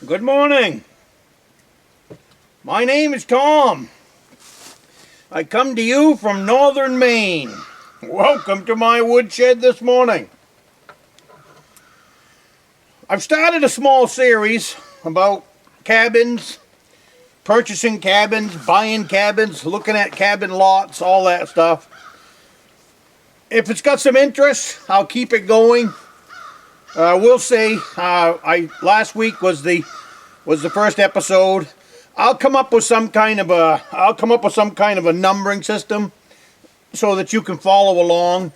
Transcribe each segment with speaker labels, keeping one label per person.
Speaker 1: Good morning. My name is Tom. I come to you from Northern Maine. Welcome to my woodshed this morning. I've started a small series about cabins, purchasing cabins, buying cabins, looking at cabin lots, all that stuff. If it's got some interest, I'll keep it going. We'll see. Last week was the first episode. I'll come up with some kind of a numbering system so that you can follow along.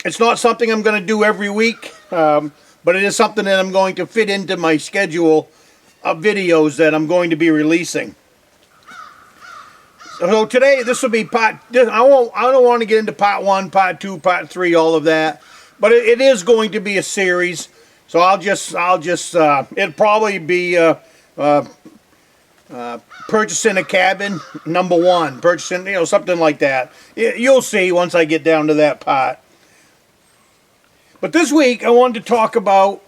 Speaker 1: It's not something I'm going to do every week, but it is something that I'm going to fit into my schedule of videos that I'm going to be releasing. So today, this will be I don't want to get into part 1, part 2, part 3, all of that. But it is going to be a series, so it'll probably be purchasing a cabin, number 1, purchasing, something like that. You'll see once I get down to that part. But this week I wanted to talk about,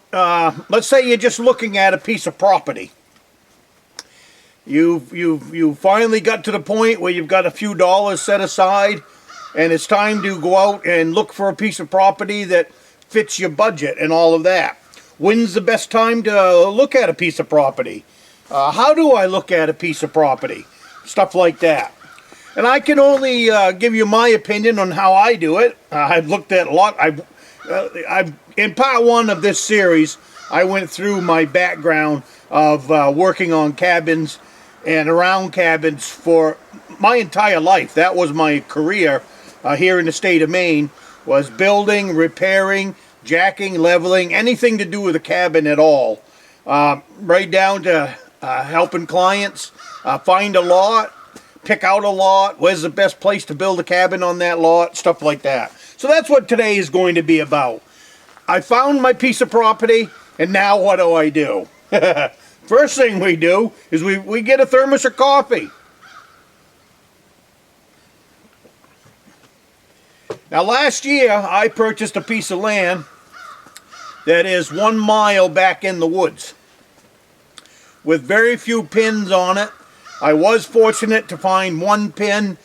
Speaker 1: let's say you're just looking at a piece of property. You finally got to the point where you've got a few dollars set aside, and it's time to go out and look for a piece of property that fits your budget and all of that. When's the best time to look at a piece of property? How do I look at a piece of property? Stuff like that. And I can only give you my opinion on how I do it. I've looked at a lot. In part 1 of this series, I went through my background of working on cabins and around cabins for my entire life. That was my career. Here in the state of Maine, was building, repairing, jacking, leveling, anything to do with a cabin at all. Right down to helping clients find a lot, pick out a lot, where's the best place to build a cabin on that lot, stuff like that. So that's what today is going to be about. I found my piece of property, and now what do? First thing we do is we get a thermos of coffee. Now last year I purchased a piece of land that is 1 mile back in the woods with very few pins on it. I was fortunate to find 1 pin,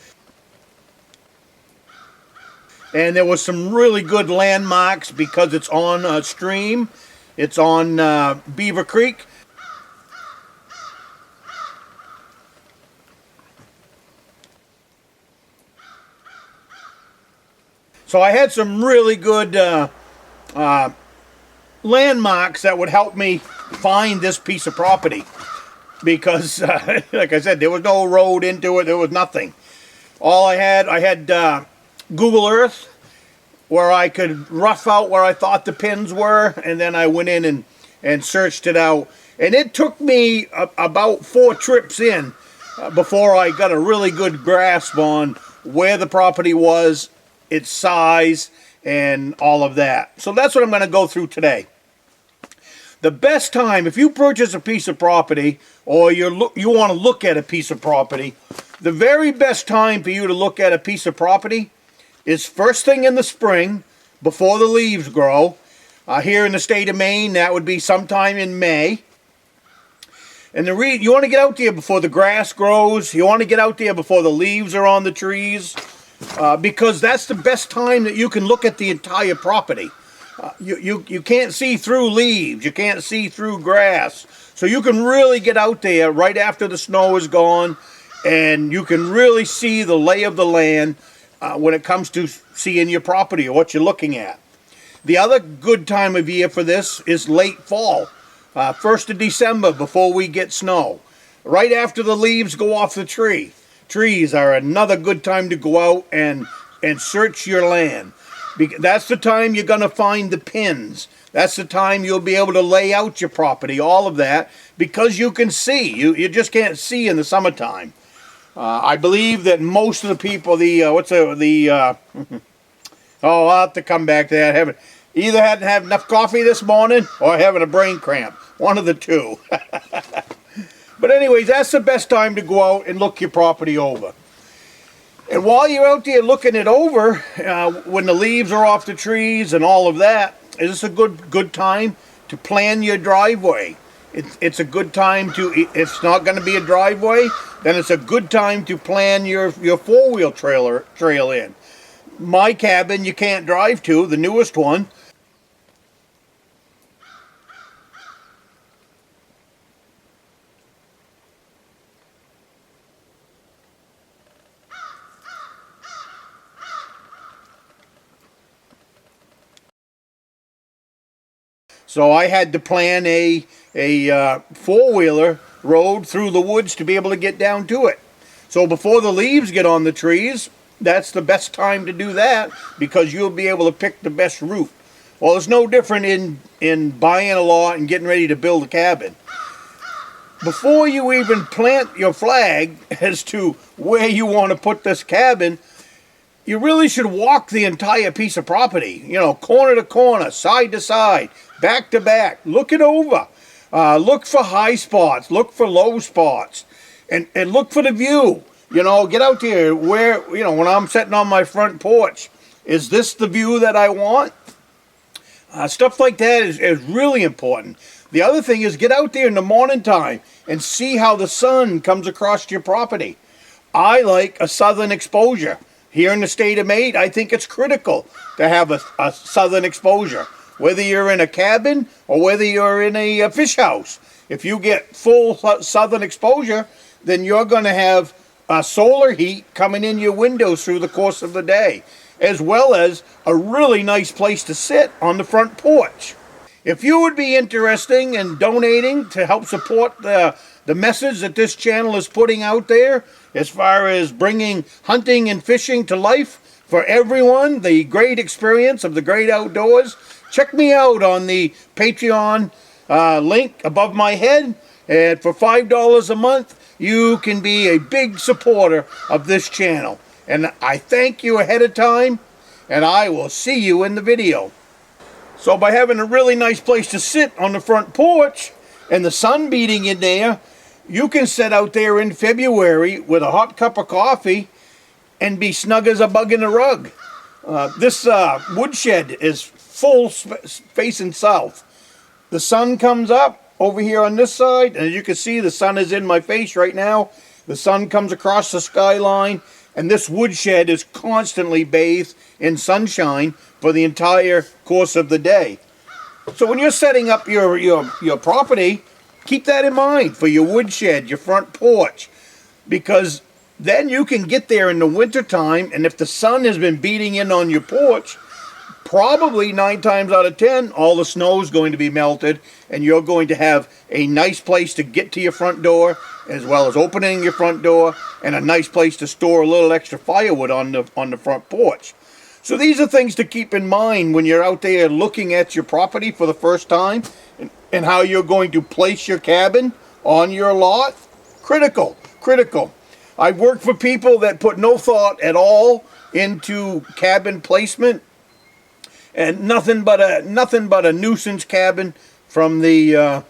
Speaker 1: and there was some really good landmarks because it's on a stream. It's on Beaver Creek. So I had some really good landmarks that would help me find this piece of property. Because, like I said, there was no road into it. There was nothing. All I had Google Earth, where I could rough out where I thought the pins were. And then I went in and searched it out. And it took me about 4 trips in before I got a really good grasp on where the property was, its size, and all of that. So that's what I'm going to go through today. The best time, if you purchase a piece of property, or you want to look at a piece of property, the very best time for you to look at a piece of property is first thing in the spring, before the leaves grow. Here in the state of Maine, that would be sometime in May. And you want to get out there before the grass grows. You want to get out there before the leaves are on the trees. Because that's the best time that you can look at the entire property. You can't see through leaves. You can't see through grass. So you can really get out there right after the snow is gone, and you can really see the lay of the land when it comes to seeing your property or what you're looking at. The other good time of year for this is late fall. 1st of December, before we get snow. Right after the leaves go off the tree. Trees are another good time to go out and search your land. That's the time you're going to find the pins. That's the time you'll be able to lay out your property, all of that, because you can see. You just can't see in the summertime. I believe that most of the people, I'll have to come back to that. Either hadn't had enough coffee this morning or having a brain cramp. One of the two. But anyways, that's the best time to go out and look your property over. And while you're out there looking it over, when the leaves are off the trees and all of that, is this a good time to plan your driveway it's a good time to, if it's not going to be a driveway, then it's a good time to plan your four-wheel trail in. My cabin you can't drive to, the newest one. So I had to plan a four-wheeler road through the woods to be able to get down to it. So before the leaves get on the trees, that's the best time to do that, because you'll be able to pick the best route. Well, it's no different in buying a lot and getting ready to build a cabin. Before you even plant your flag as to where you want to put this cabin, you really should walk the entire piece of property, you know, corner to corner, side to side, back to back. Look it over. Look for high spots, look for low spots, and look for the view. You know, get out there where, you know, when I'm sitting on my front porch, is this the view that I want? Stuff like that is really important. The other thing is, get out there in the morning time and see how the sun comes across your property. I like a southern exposure. Here in the state of Maine, I think it's critical to have a southern exposure. Whether you're in a cabin or whether you're in a fish house. If you get full southern exposure, then you're going to have solar heat coming in your windows through the course of the day, as well as a really nice place to sit on the front porch. If you would be interested in donating to help support the message that this channel is putting out there, as far as bringing hunting and fishing to life for everyone, the great experience of the great outdoors, check me out on the Patreon link above my head. And for $5 a month, you can be a big supporter of this channel. And I thank you ahead of time, and I will see you in the video. So by having a really nice place to sit on the front porch and the sun beating in there, you can sit out there in February with a hot cup of coffee and be snug as a bug in a rug. This woodshed is full facing south. The sun comes up over here on this side, and as you can see, the sun is in my face right now. The sun comes across the skyline, and this woodshed is constantly bathed in sunshine for the entire course of the day. So when you're setting up your property, keep that in mind for your woodshed, your front porch, because then you can get there in the wintertime, and if the sun has been beating in on your porch, probably 9 times out of 10, all the snow is going to be melted, and you're going to have a nice place to get to your front door, as well as opening your front door, and a nice place to store a little extra firewood on the front porch. So these are things to keep in mind when you're out there looking at your property for the first time, and how you're going to place your cabin on your lot. Critical. I've worked for people that put no thought at all into cabin placement, and nothing but a nuisance cabin from the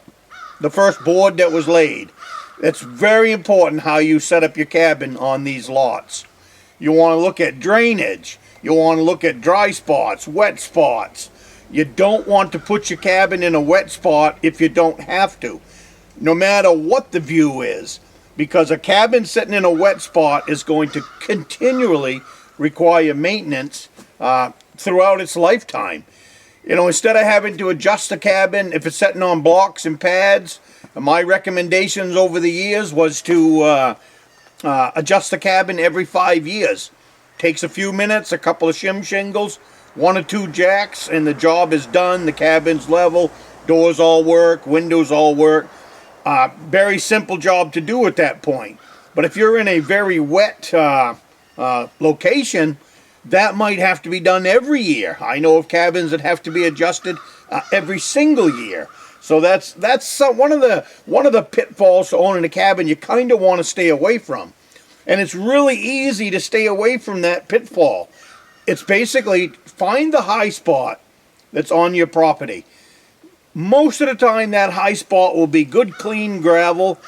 Speaker 1: first board that was laid. It's very important how you set up your cabin on these lots. You want to look at drainage. You want to look at dry spots, wet spots. You don't want to put your cabin in a wet spot if you don't have to, no matter what the view is, because a cabin sitting in a wet spot is going to continually require maintenance throughout its lifetime. You know, instead of having to adjust the cabin if it's sitting on blocks and pads, my recommendations over the years was to adjust the cabin every 5 years. Takes a few minutes, a couple of shingles, 1 or 2 jacks, and the job is done. The cabin's level, doors all work, windows all work. Very simple job to do at that point. But if you're in a very wet location, that might have to be done every year. I know of cabins that have to be adjusted every single year. So that's one of the pitfalls to owning a cabin you kind of want to stay away from. And it's really easy to stay away from that pitfall. It's basically find the high spot that's on your property. Most of the time that high spot will be good clean gravel,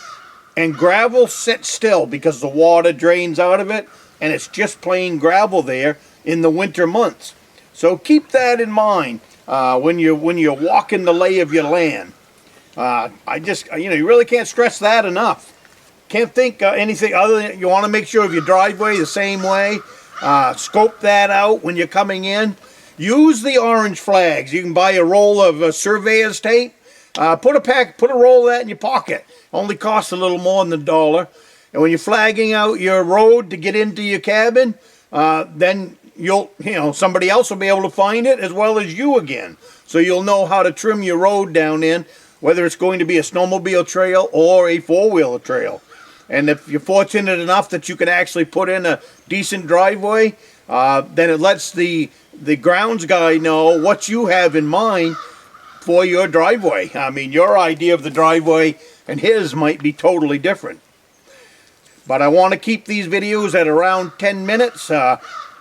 Speaker 1: and gravel sits still because the water drains out of it, and it's just plain gravel there in the winter months. So keep that in mind when you're walking the lay of your land. I just, you really can't stress that enough. Can't think anything other than you want to make sure of your driveway the same way. Scope that out when you're coming in. Use the orange flags. You can buy a roll of surveyor's tape. Put a roll of that in your pocket. Only costs a little more than $1. And when you're flagging out your road to get into your cabin, then somebody else will be able to find it as well as you again. So you'll know how to trim your road down in, whether it's going to be a snowmobile trail or a four-wheeler trail. And if you're fortunate enough that you can actually put in a decent driveway, then it lets the grounds guy know what you have in mind for your driveway. I mean, your idea of the driveway and his might be totally different. But I want to keep these videos at around 10 minutes.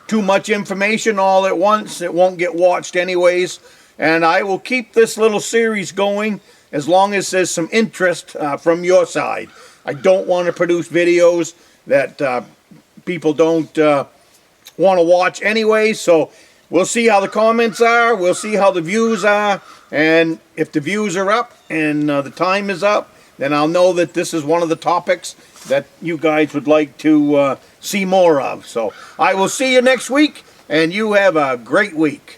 Speaker 1: Too much information all at once, it won't get watched anyways. And I will keep this little series going as long as there's some interest from your side. I don't want to produce videos that people don't want to watch anyway. So we'll see how the comments are. We'll see how the views are. And if the views are up and the time is up, then I'll know that this is one of the topics that you guys would like to see more of. So I will see you next week, and you have a great week.